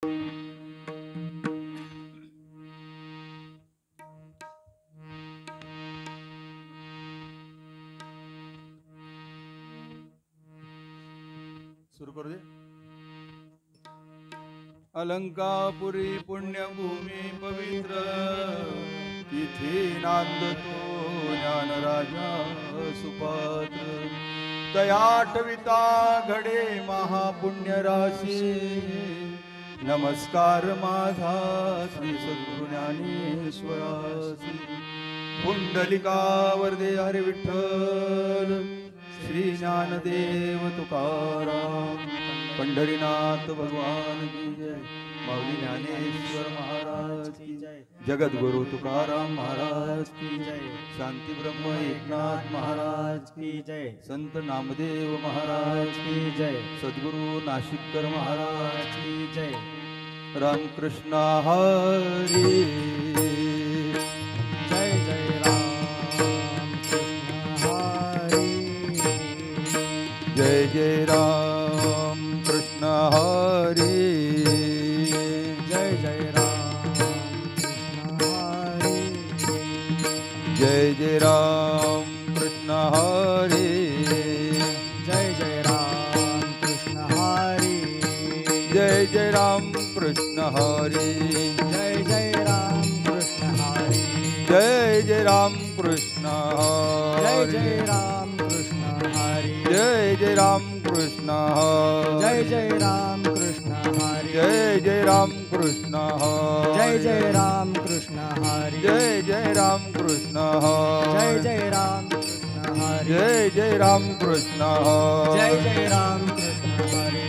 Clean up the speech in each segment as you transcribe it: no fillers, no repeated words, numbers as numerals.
सुरू करू दे. अलंकापुरी पुण्यभूमी पवित्र तिथे नांदतो ज्ञानराजा सुपात्र. दयाटविता घडे महापुण्य राशी. नमस्कार माझा श्री सद्गुरु ज्ञानेश्वरासी. पुंडलिका वरदे हरे विठ्ठल. श्री ज्ञानदेव तुकाराम. पंढरीनाथ भगवान की जय. माऊली ज्ञानेश्वर महाराज की जय. जगद्गुरु तुकाराम महाराज की जय. शांती ब्रह्म एकनाथ महाराज की जय. संत नामदेव महाराज की जय. सद्गुरु नाशिककर महाराज की जय. रामकृष्ण हरी. जय जय जय जय राम कृष्ण हरी. जय जय राम कृष्ण हरी. जय जय राम कृष्ण हरी. जय जय राम कृष्ण हरी. जय जय राम कृष्ण हरी. जय जय राम कृष्ण हरी. जय जय राम कृष्ण हरी. जय जय राम कृष्ण हरी. जय जय राम कृष्ण हरी. जय जय राम कृष्ण हरी. जय जय राम कृष्ण हरी. जय जय राम कृष्ण हरी. जय जय राम कृष्ण हरी. जय जय राम कृष्ण हरी. जय जय राम कृष्ण हरी. जय जय राम कृष्ण हरी.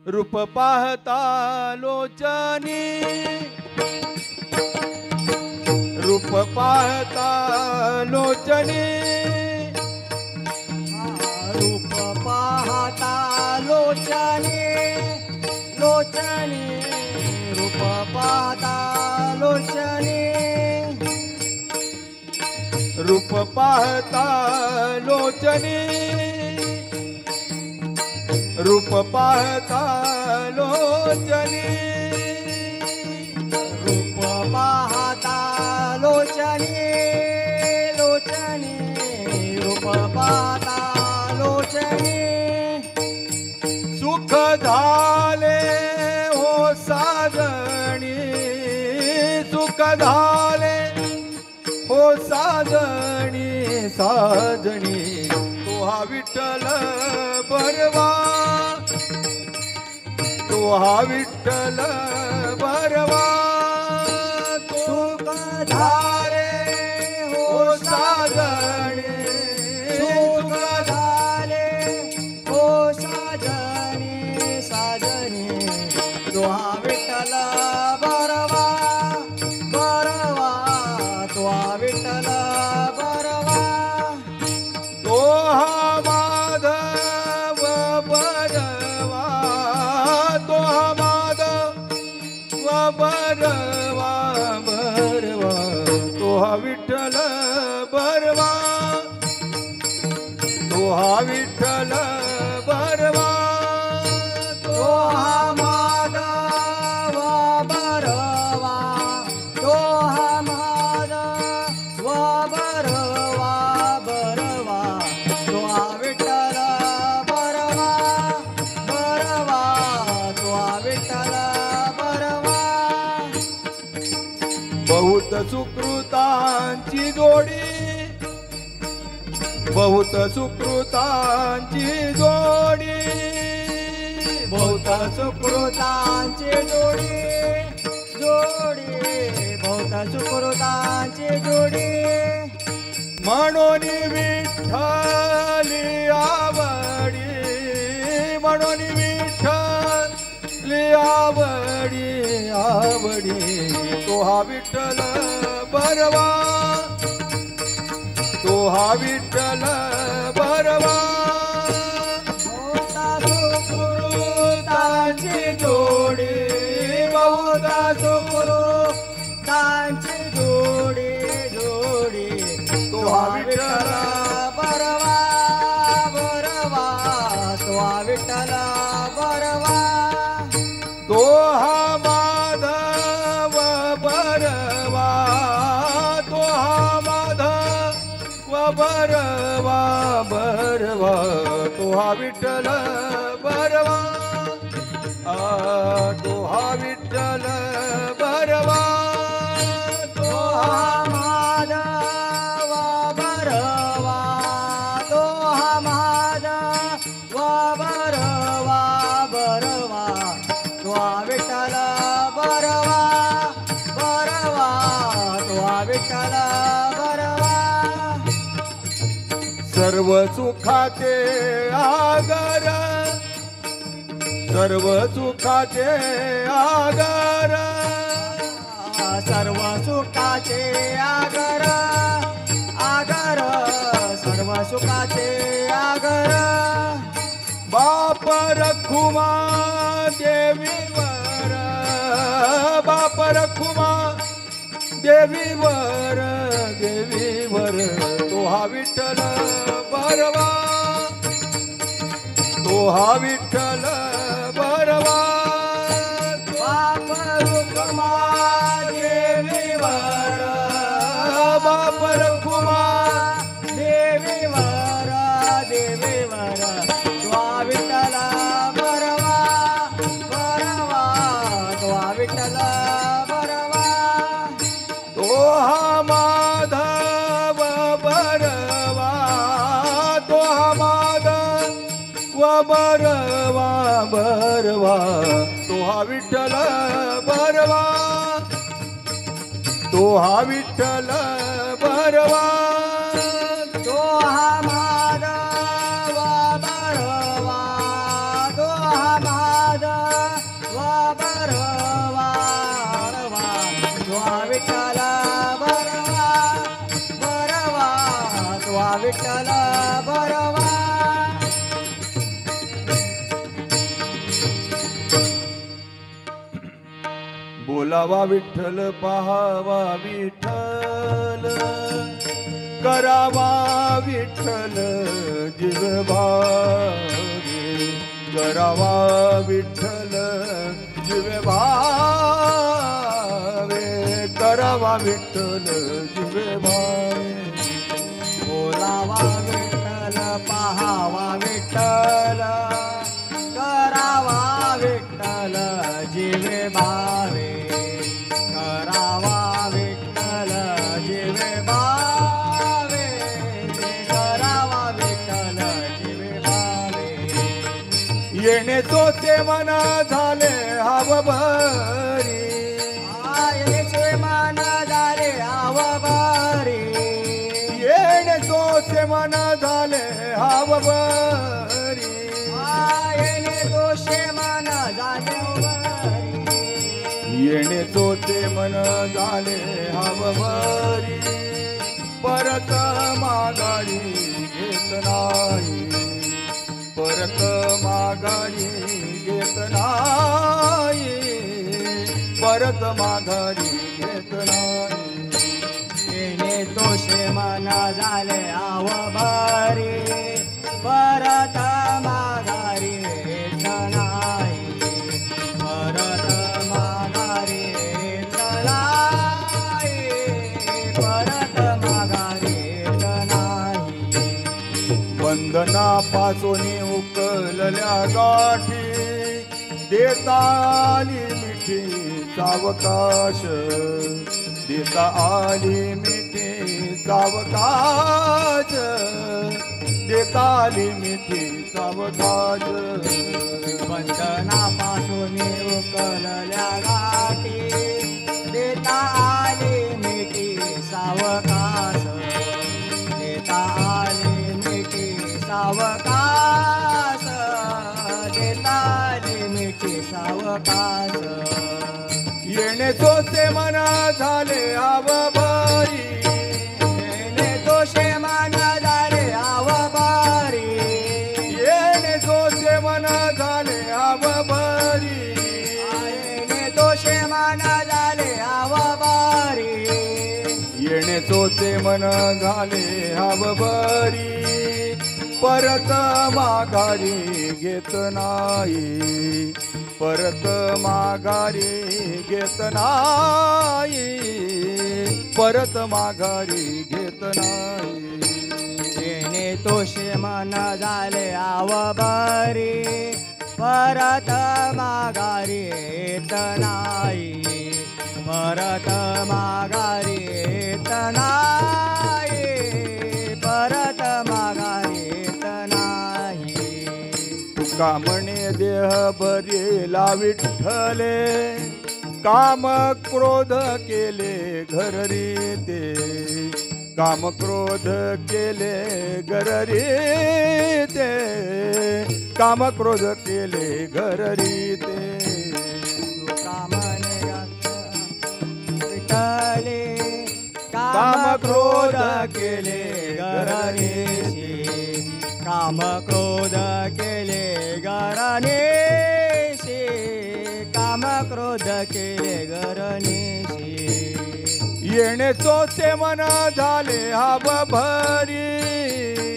रूप पाहता लोचनी. रूप पाहता लोचनी. रूप पाहता लोचनी. लोचनी रूप पाहता लोचनी. रूप पाहता लोचनी. रूप पाहता लोचनी. रूप पाहता लोचनी. लोचनी रूप पाहता लोचनी. सुख झाले हो साजणी. सुख झाले हो साजणी. साजणी तो हा विठ्ठल बरवा. तो हा विठ्ठल बरवा. सुख झाले हो साजणी. सुख झाले हो साजनी. साजनी तो हा विठ्ठल बरवा. बरवा तो हा विठ्ठल बरवा. तो हा माधव बरवा. तो हा माधव बरवा. बरवा तो हा विठ्ठल बरवा. तो हा विठ्ठल बरवा. तो हा माधव बरवा. तो हा माधव बरवा. बरवा तो हा विठ्ठल बरवा. बरवा तो हा विठ्ठल बरवा. बहुत सुकृतांची जोडी. बहुत सुकृतांची जोडी. बहुत सुकृतांची जोडी. जोडी बहुत सुकृतांची जोडी. म्हणून विठ्ठली आवडी. म्हणून विठ्ठली आवडी. आवडी तो हा विठ्ठल बरवा. तो हा विठ्ठल बरवा. सुकृतांची जोडी. बहुत सुकृतांची जोडी जोडी तो तो हा विठ्ठल बरवा बरवा तो विठ्ठल बरवा तो हा माधव बरवा तो हा माधव बरवा बरवा तो हा विठ्ठल बरवा तो हा विठ्ठल बरवा तो हा माधव बरवा तो हा माधव बरवा बरवा तो हा विठ्ठल बरवा बरवा तो हा विठ्ठल बरवा सर्व सुखाचे आगर सर्व सुखाचे आगर सर्व सुखाचे आगर आगर सर्व सुखाचे आगर बाप रखुमा देवीवर बाप रखुमा देवीवर देवीवर तो हा विठ्ठल बरवा तो हा विठ्ठल बरवा बाप रुक्मा देवीवर बाप रखुमा देवीवर देवीवर तो विठ्ठल बरवा बरवा तो विठ्ठल बरवा तो हा माधव बरवा तो हा माधव बरवा बरवा तो हा विठ्ठल बरवा तो हा विठ्ठल बरवा तो हा माधव बरवा तो हा माधव बरवा बरवा तो हा विठ्ठल बरवा बरवा तो हा विठ्ठल बरवा बोलावा विठ्ठल पाहावा विठ्ठल करावा विठ्ठल जीव भावे करावा विठ्ठल जीव भावे करावा विठ्ठल जीव भावे बोलावा विठ्ठल पाहावा विठ्ठल करावा विठ्ठल जीवे भावे करावा विठ्ठल जीवे भावे करावा विठ्ठल जीवे भावे येणे तोचे मना झाले हव भरी आयचे मन झाले आव भारी येणे तोचे मना झाले हव भरी आयने दोषे मन झाले भारी येणे तोचे मन झाले हव भरी परत माघारी घेत नाही परत माघारी घेत नाही परत माघारी घेत नाही येणे दोषे मन झाले आव भारी परत माघारी येत नाही परत माघारी येत नाही परत माघारी येत नाही बंधनापासून उकलल्या गाठी देता आली मिठी सावकाश देता आली मिठी सावकाश देता आली मिठी सावकाश बंधनापासून उकलल्या गाठी देता आली मिठी सावकाश देता आली मिठी सावकाश देता आली मिठी सावकाश येणे तोचे मना झाले आव भारी येणे दोषे मन झाले आव भारी येणे तोचे मना झाले आव भारी येणे दोषे मन झाले आव भारी सोचे मन झाले हव बरी परत माघारी घेत नाही परत माघारी घेत नाही परत माघारी घेत नाही येणे तोषे मन झाले आव बरी परत माघारी येत नाही परत माघारी येत नाही परत माघारी येत नाही तुका म्हणे देह बरेला विठ्ठले काम क्रोध केले घर रीते काम क्रोध केले घर रीते काम क्रोध केले घर रीते विठ्ठले काम क्रोध केले घरानेशी काम क्रोध केले घरानेशी काम क्रोध केले घरानेशी येणे तोचे मन झाले हव भरी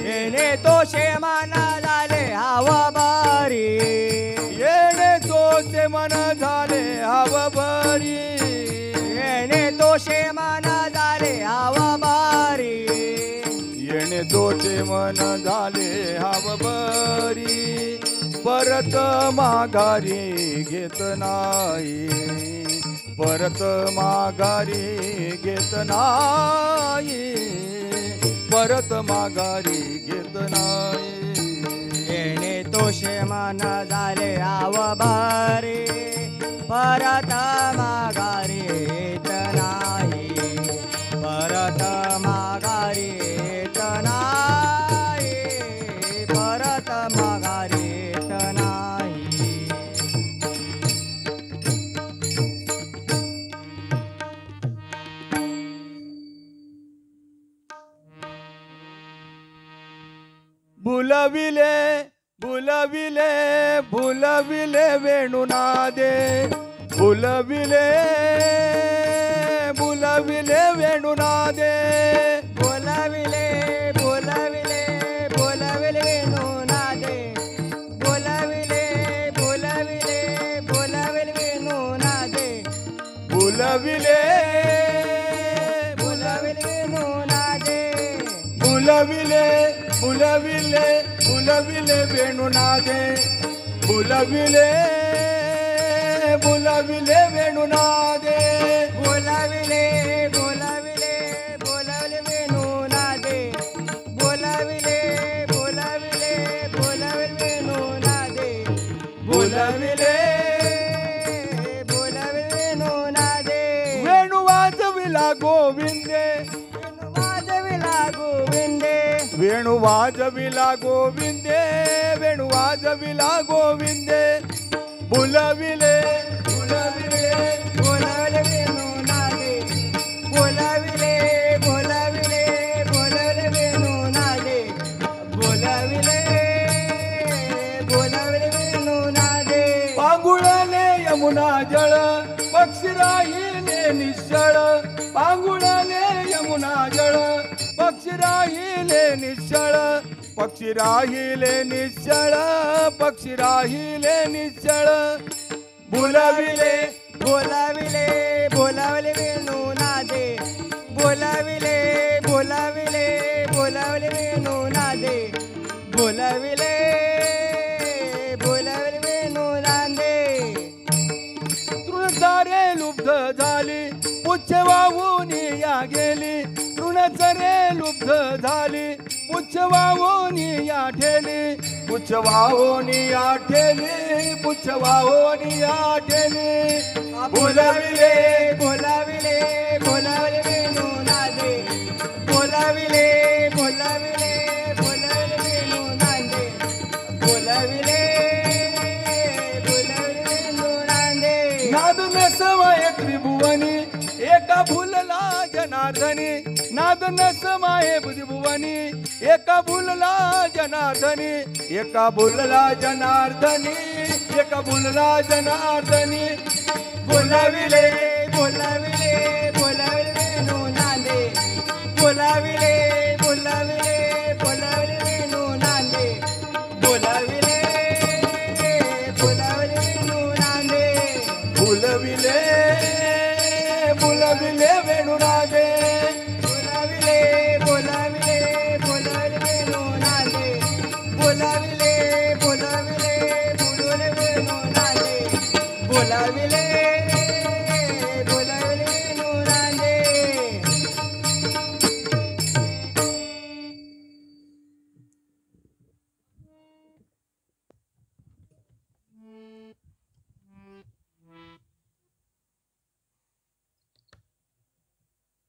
येणे तोषे मन झाले हव बरी येणे तोचे मन झाले हव भरी येणे तोषे मन झाले हव बरी येणे तोचे मन झाले हव बरी परत माघारी घेत नाही परत माघारी घेत नाही परत माघारी घेत नाही येणे तोषे मन झाले आव बरी परत माघारी येत नाही परत माघारी येत नाही परत माघारी येत नाही भुलविले भुलविले भुलविले वेणुनादे भुलविले भुलविले वेणुनादे बोलाविले बोलाविले बोलाविले वेणुनादे बोलाविले बोलाविले बोलाविले वेणुनादे भुलविले बोलाविले वेणुनादे भुलविले भुलविले भुलविले वेणुनादे भुलविले भुलविले वेणुनादे बोलाविले बोलाविले बोलाविले वेणुनादे बोलाविले बोलाविले बोलाविले वेणुनादे भुलविले बोलाविले वेणुनादे वेणु वाजविला गोविंदे वेणु वाजविला गोविंदे वेणु वाजविला गोविंदे वेणु वाजविला गोविंदे भुलविले भुलविले बोलाविले वेणुनादे बोलाविले बोलाविले बोलाविले वेणुनादे बोलाविले बोलाविले वेणुनादे पांगुळाने यमुना जळ पक्षी राहिले निश्चळ पांगुळाने यमुना जळ पक्षी राहिले निश्चळ पक्षी राहिले निश्चळ पक्षी राहिले निश्चळ भुलविले बोलाविले बोलाविले वेणुनादे बोलाविले बोलाविले बोलाविले वेणुनादे बोलाविले बोलाविले वेणुनादे तृणसारे लुब्ध झाली पुच्छ वाहून या गेली तृणसारे लुब्ध झाली पुच्छ वाहून या ठेली पुच्छ वाहून या ठेली पुच्छ वाहून या ठेली बोलाविले बोलाविले बोलाविले वेणुनादे बोलाविले बोलाविले बोलाविले वेणुनादे बोलाविले बोलाविले वेणुनादे नाद नसमाय त्रिभुवनी एका भुलला जनार्दनी नाद नसमाय त्रिभुवनी एका भुलला जनार्दनी एका भुलला जनार्दनी एका भुलला जनार्दनी बोलाविले बोलाविले बोलाविले वेणुनादे बोलाविले बोलाविले बोलाविले वेणू नांदे बोलाविले बोलाविले वेणू नांदे फुलविले फुलविले वेणुरा